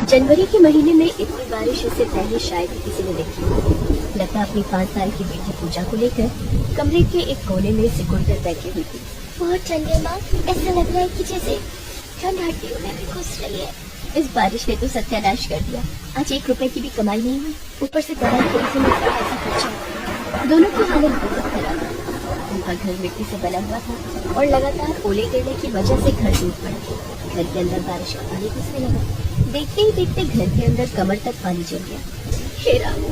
जनवरी के महीने में इतनी बारिश इससे पहले शायद ही किसी ने देखी। लता अपनी 5 साल की बेटी पूजा को लेकर कमरे के एक कोने में सिकुड़ कर बैठी हुई थी। बहुत ठंड है माँ, ऐसा लग रहा है कि जैसे ठंड हड्डियों में भी घुस रही है। इस बारिश ने तो सत्यानाश कर दिया। आज 1 रुपए की भी कमाई नहीं हुई, ऊपर से दवाई खरीदने में पैसा खर्चा। दोनों की हालत बहुत खराब है। उनका घर मिट्टी से बना हुआ था और लगातार ओले गिरने की वजह से घर टूट पड़ा। घर के अंदर बारिश का पानी घुसने लगा। देखते ही देखते घर के अंदर कमर तक पानी जम गया। हे राम,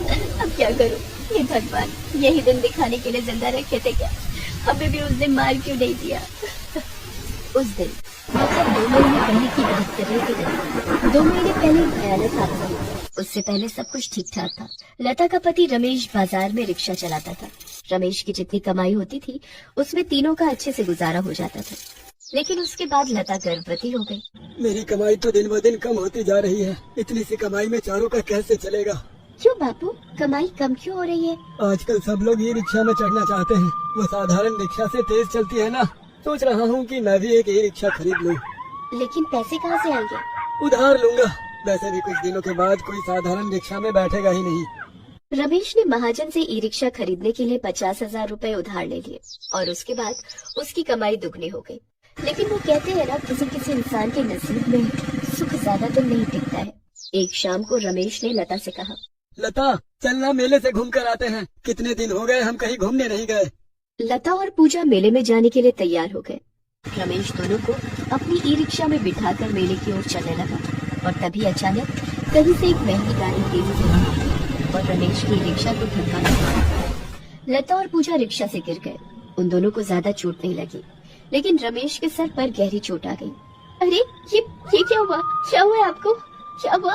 अब क्या करूं? हे भगवान, यही दिन दिखाने के लिए जिंदा रखे थे क्या? हमें भी उस दिन मार क्यों नहीं दिया? उस दिन मतलब 2 महीने पहले की बात कर रही थी। 2 महीने पहले भयानक हादसा हुआ। उससे पहले सब कुछ ठीक ठाक था। लता का पति रमेश बाजार में रिक्शा चलाता था। रमेश की जितनी कमाई होती थी उसमें तीनों का अच्छे से गुजारा हो जाता था। लेकिन उसके बाद लता गर्भवती हो गई। मेरी कमाई तो दिन ब दिन कम होती जा रही है। इतनी सी कमाई में चारों का कैसे चलेगा? क्यों बापू, कमाई कम क्यों हो रही है? आजकल सब लोग ई रिक्शा में चढ़ना चाहते हैं। वो साधारण रिक्शा से तेज चलती है ना। सोच रहा हूँ कि मैं भी एक ई रिक्शा खरीद लूँ। लेकिन पैसे कहाँ से आएंगे? उधार लूंगा। वैसे भी कुछ दिनों के बाद कोई साधारण रिक्शा में बैठेगा ही नहीं। रमेश ने महाजन से ई रिक्शा खरीदने के लिए 50,000 रुपए उधार ले लिए और उसके बाद उसकी कमाई दुगनी हो गई। लेकिन वो कहते हैं ना, किसी किसी इंसान के नसीब में सुख ज्यादा दिन नहीं टिकता है। एक शाम को रमेश ने लता से कहा, लता चलना, मेले से घूम कर आते हैं। कितने दिन हो गए हम कहीं घूमने नहीं गए। लता और पूजा मेले में जाने के लिए तैयार हो गए। रमेश दोनों को अपनी ई रिक्शा में बिठाकर मेले की ओर चलने लगा और तभी अचानक कहीं से एक महंगी गाड़ी तेजी से आई और रमेश की रिक्शा को धक्का लगा। लता और पूजा रिक्शा से गिर गए। उन दोनों को ज्यादा चोट नहीं लगी, लेकिन रमेश के सर पर गहरी चोट आ गई। अरे ये क्या हुआ? क्या हुआ आपको? क्या हुआ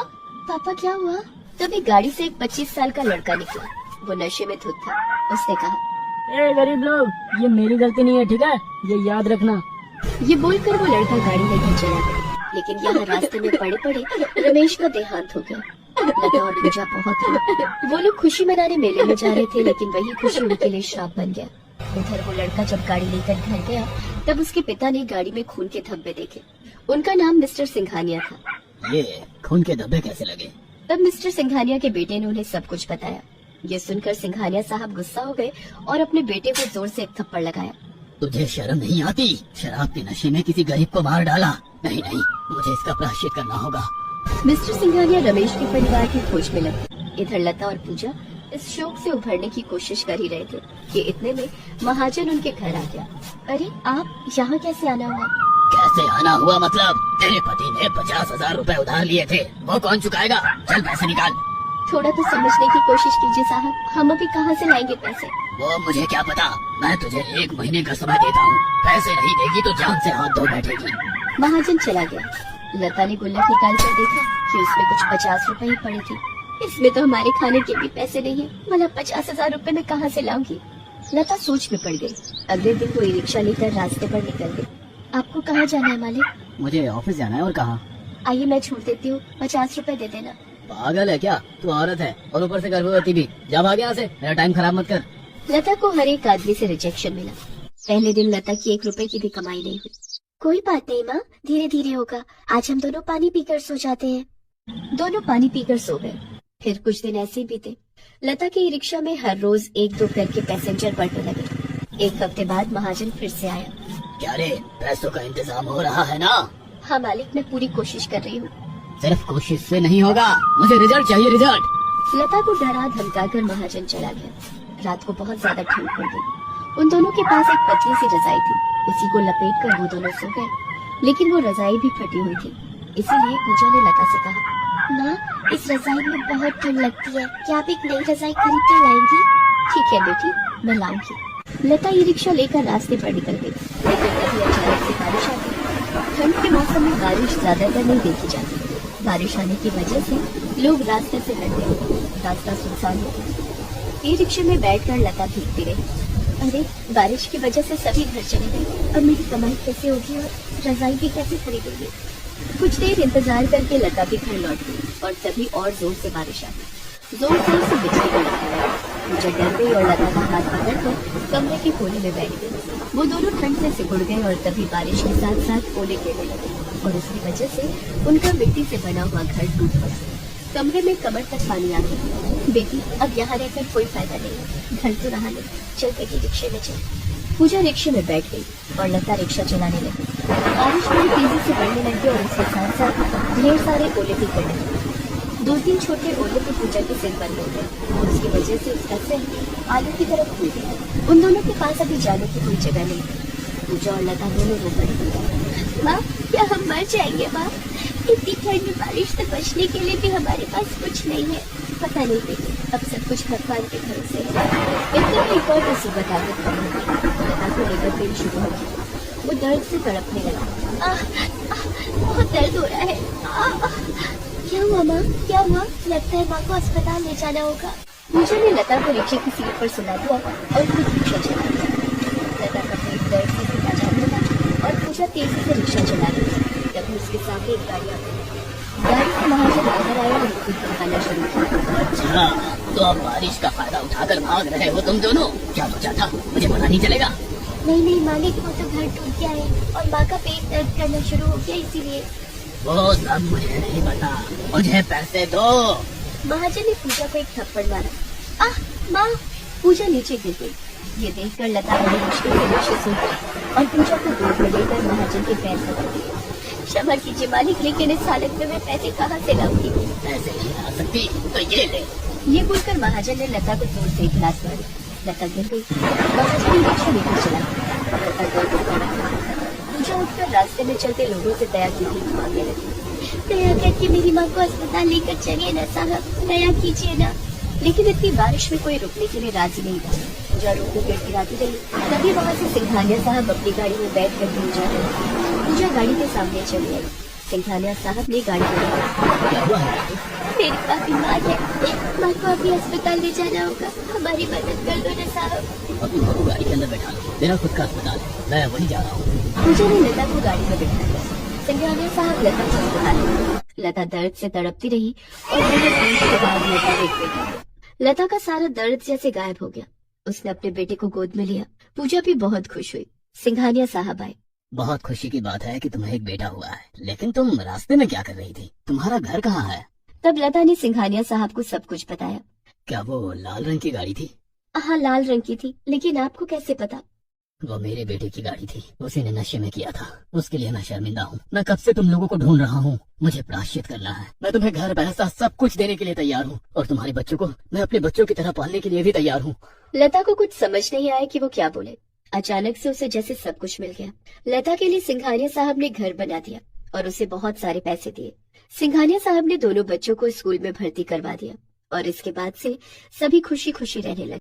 पापा, क्या हुआ? तभी गाड़ी से एक 25 साल का लड़का निकला। वो नशे में धुत था। उसने कहा, ए गरीब लोग, ये मेरी गलती नहीं है, ठीक है? ये याद रखना। ये बोलकर वो लड़का गाड़ी लेकर चला गया। लेकिन यहाँ रास्ते में पड़े पड़े रमेश का देहांत हो गया। लता और पूजा बहुत रोई। वो लोग खुशी मनाने मेले में जा रहे थे, लेकिन वही खुशी उनके लिए श्राप बन गया। उधर वो लड़का जब गाड़ी लेकर घर गया तब उसके पिता ने गाड़ी में खून के धब्बे देखे। उनका नाम मिस्टर सिंघानिया था। ये खून के धब्बे कैसे लगे? तब मिस्टर सिंघानिया के बेटे ने उन्हें सब कुछ बताया। ये सुनकर सिंघानिया साहब गुस्सा हो गए और अपने बेटे को जोर से एक थप्पड़ लगाया। तुझे शर्म नहीं आती? शराब के नशे में किसी गरीब को मार डाला। नहीं नहीं, मुझे इसका प्रायश्चित करना होगा। मिस्टर सिंघानिया रमेश के परिवार की खोज में लगे। इधर लता और पूजा इस शोक से उभरने की कोशिश कर ही रहे थे कि इतने में महाजन उनके घर आ गया। अरे आप यहाँ कैसे आना हुआ? कैसे आना हुआ मतलब? तेरे पति ने 50,000 रुपए उधार लिए थे, वो कौन चुकाएगा? चल पैसे निकाल। थोड़ा तो समझने की कोशिश कीजिए साहब, हम अभी कहाँ से लाएंगे पैसे? वो मुझे क्या पता, मैं तुझे 1 महीने का समय देता हूँ। पैसे नहीं देगी तो जान से हाथ धो बैठेगी। महाजन चला गया। लता ने गुल्लक निकाल कर देखा कि उसमें कुछ 50 रुपए ही पड़े थे। इसमें तो हमारे खाने के भी पैसे नहीं है, मतलब 50,000 रुपए मैं कहाँ से लाऊंगी? लता सोच में पड़ गई। अगले दिन वो ई रिक्शा लेकर रास्ते पर निकल गई। आपको कहाँ जाना है मालिक? मुझे ऑफिस जाना है। और कहाँ? आइए मैं छोड़ देती हूँ, 50 रुपए दे देना। पागल है क्या? तू औरत है और ऊपर से गर्भवती भी। जा भाग यहाँ से, मेरा टाइम खराब मत कर। लता को हर एक आदमी से रिजेक्शन मिला। पहले दिन लता की 1 रुपए की भी कमाई नहीं हुई। कोई बात नहीं माँ, धीरे धीरे होगा। आज हम दोनों पानी पीकर सो जाते हैं। दोनों पानी पीकर सो गए। फिर कुछ दिन ऐसे बीते। लता के ई रिक्शा में हर रोज 1-2 करके पैसेंजर बढ़ने लगे। 1 हफ्ते बाद महाजन फिर से आया। क्या रे, पैसों का इंतजाम हो रहा है ना? हाँ मालिक, मैं पूरी कोशिश कर रही हूँ। सिर्फ कोशिश से नहीं होगा, मुझे रिजल्ट चाहिए, रिजल्ट। लता को डरा धमकाकर महाजन चला गया। रात को बहुत ज्यादा ठंड पड़ गई। उन दोनों के पास एक पतली सी रजाई थी। उसी को लपेट कर वो दोनों सो गए। लेकिन वो रजाई भी फटी हुई थी। इसीलिए पूजा ने लता से कहा, माँ इस रजाई में बहुत ठंड लगती है, क्या आप एक नई रजाई खरीद कर लाएंगी? ठीक है बेटी, मैं लाऊंगी। लता ई रिक्शा लेकर रास्ते पर निकल गई। लेकिन तभी अचानक से बारिश आ गई। ठंड के मौसम में बारिश ज्यादातर नहीं देखी जाती। बारिश आने की वजह से लोग रास्ते से हट गए। रास्ता सुनसान हो गया। ई रिक्शे में बैठकर लता भीगती रही। अरे बारिश की वजह से सभी घर चले गए। अब मेरी कमाई कैसे होगी और रजाई भी कैसे खरीदूंगी? कुछ देर इंतजार करके लता भी घर लौट गई और तभी और जोर से बारिश आ गई। जोर जोर से बिजली कड़कने लगी। मुझे डर गई और लता का हाथ पकड़कर कमरे के कोने में बैठ गई। वो दोनों ठंड से सिकुड़ गए और तभी बारिश के साथ साथ ओले गिरने लगे। और उसकी वजह से उनका मिट्टी से बना हुआ घर टूट पड़ा। कमरे में कमर तक पानी आ गया। बेटी, अब यहाँ रहकर कोई फायदा नहीं, घर तो रहा नहीं, चल बेटी रिक्शे में चल। पूजा रिक्शे में बैठ गई और लता रिक्शा चलाने लगी। बारिश बड़ी तेजी से बढ़ने लगी और उसके साथ साथ ढेर सारे ओले भी गिरने लगे। 2-3 छोटे ओले तो पूजा के सिर पर गिर गए और उसकी वजह से उसका सिर आलू की तरफ खुल गया। उन दोनों के पास अभी जाने की कोई जगह नहीं थी। पूजा और लता दोनों रो पड़ी। माँ, क्या हम मर जाएंगे माँ? इतनी ठंड में बारिश से बचने के लिए भी हमारे पास कुछ नहीं है। पता नहीं बेटी, अब सब कुछ भगवान के भरोसे है। इतना एक और मुसीबत आ गई। लता को लेकर पेन शुरू हो गया। वो दर्द से तड़पने लगा। बहुत दर्द हो रहा है। क्या हुआ माँ, क्या हुआ? लगता है माँ को अस्पताल ले जाना होगा। पूजा ने लता को रिक्शे की सीट पर सुला दिया और खुद रिक्शा चला दिया। लता का पेट दर्द से घुटा जाने लगा और पूजा तेजी से रिक्शा चला रही। तभी उसके सामने एक गाड़ी आ गई। गाड़ी से महाजन बाहर आया और खुद दिखाना शुरू किया। अच्छा, तो अब बारिश का फायदा उठाकर भाग रहे हो तुम दोनों? क्या सोचा था, मुझे पता नहीं चलेगा? नहीं मालिक, वो तो घर टूट गया है और माँ का पेट दर्द करना शुरू हो गया, इसीलिए। वो सब मुझे नहीं पता, मुझे पैसे दो। महाजन ने पूजा को एक थप्पड़ मारा। माँ! पूजा नीचे गिर गई। ये देखकर लता बड़ी मुश्किल से नीचे सूख गई और पूजा को गोद में लेकर महाजन के पैर पकड़ दिए। क्षमा कीजिए मालिक, लेकिन इस हालत में मैं पैसे कहाँ से लाऊंगी? पैसे नहीं ला सकती तो ये ले। ये बोलकर महाजन ने लता को जोर से एक लात मारी। लता गिर गई। महाजन ने रिक्शा लेकर चला। लता दर्द से तड़प रही। पूजा उठकर रास्ते में चलते लोगों से दया की भीख मांगने लगी। दया करके मेरी माँ को अस्पताल लेकर चलिए ना साहब, दया कीजिए ना। लेकिन इतनी बारिश में कोई रुकने के लिए राजी नहीं था। पूजा रोक को गिड़गिड़ाती रही। तभी वहाँ से सिंघानिया साहब अपनी गाड़ी में बैठ कर दूर जा रहे थे। पूजा गाड़ी के सामने चली आई। सिंघानिया साहब ने गाड़ी को रोका। क्या हुआ है? मेरी माँ बीमार है, माँ को अभी अस्पताल ले जाना होगा, हमारी मदद कर दो ना साहब। अपनी माँ को गाड़ी के अंदर बैठा लो, मेरा खुद का अस्पताल है, मैं वहीं जा रहा हूँ। पूजा ने लता को गाड़ी में बिठा दिया। सिंघानिया साहब लता को उठा ले। लता दर्द से तड़पती रही और बड़े देर के बाद लता एक बेटा हुआ। लता का सारा दर्द जैसे गायब हो गया। उसने अपने बेटे को गोद में लिया। पूजा भी बहुत खुश हुई। सिंघानिया साहब आए। बहुत खुशी की बात है कि तुम्हें एक बेटा हुआ है, लेकिन तुम रास्ते में क्या कर रही थी? तुम्हारा घर कहाँ है? तब लता ने सिंघानिया साहब को सब कुछ बताया। क्या वो लाल रंग की गाड़ी थी? हाँ, लाल रंग की थी, लेकिन आपको कैसे पता? वो मेरे बेटे की गाड़ी थी, उसी ने नशे में किया था। उसके लिए मैं शर्मिंदा हूँ। मैं कब से तुम लोगों को ढूंढ रहा हूँ। मुझे प्रायश्चित करना है। मैं तुम्हें घर पैसा सब कुछ देने के लिए तैयार हूँ और तुम्हारे बच्चों को मैं अपने बच्चों की तरह पालने के लिए भी तैयार हूँ। लता को कुछ समझ नहीं आया कि वो क्या बोले। अचानक से उसे जैसे सब कुछ मिल गया। लता के लिए सिंघानिया साहब ने घर बना दिया और उसे बहुत सारे पैसे दिए। सिंघानिया साहब ने दोनों बच्चों को स्कूल में भर्ती करवा दिया और इसके बाद से सभी खुशी खुशी रहने लगे।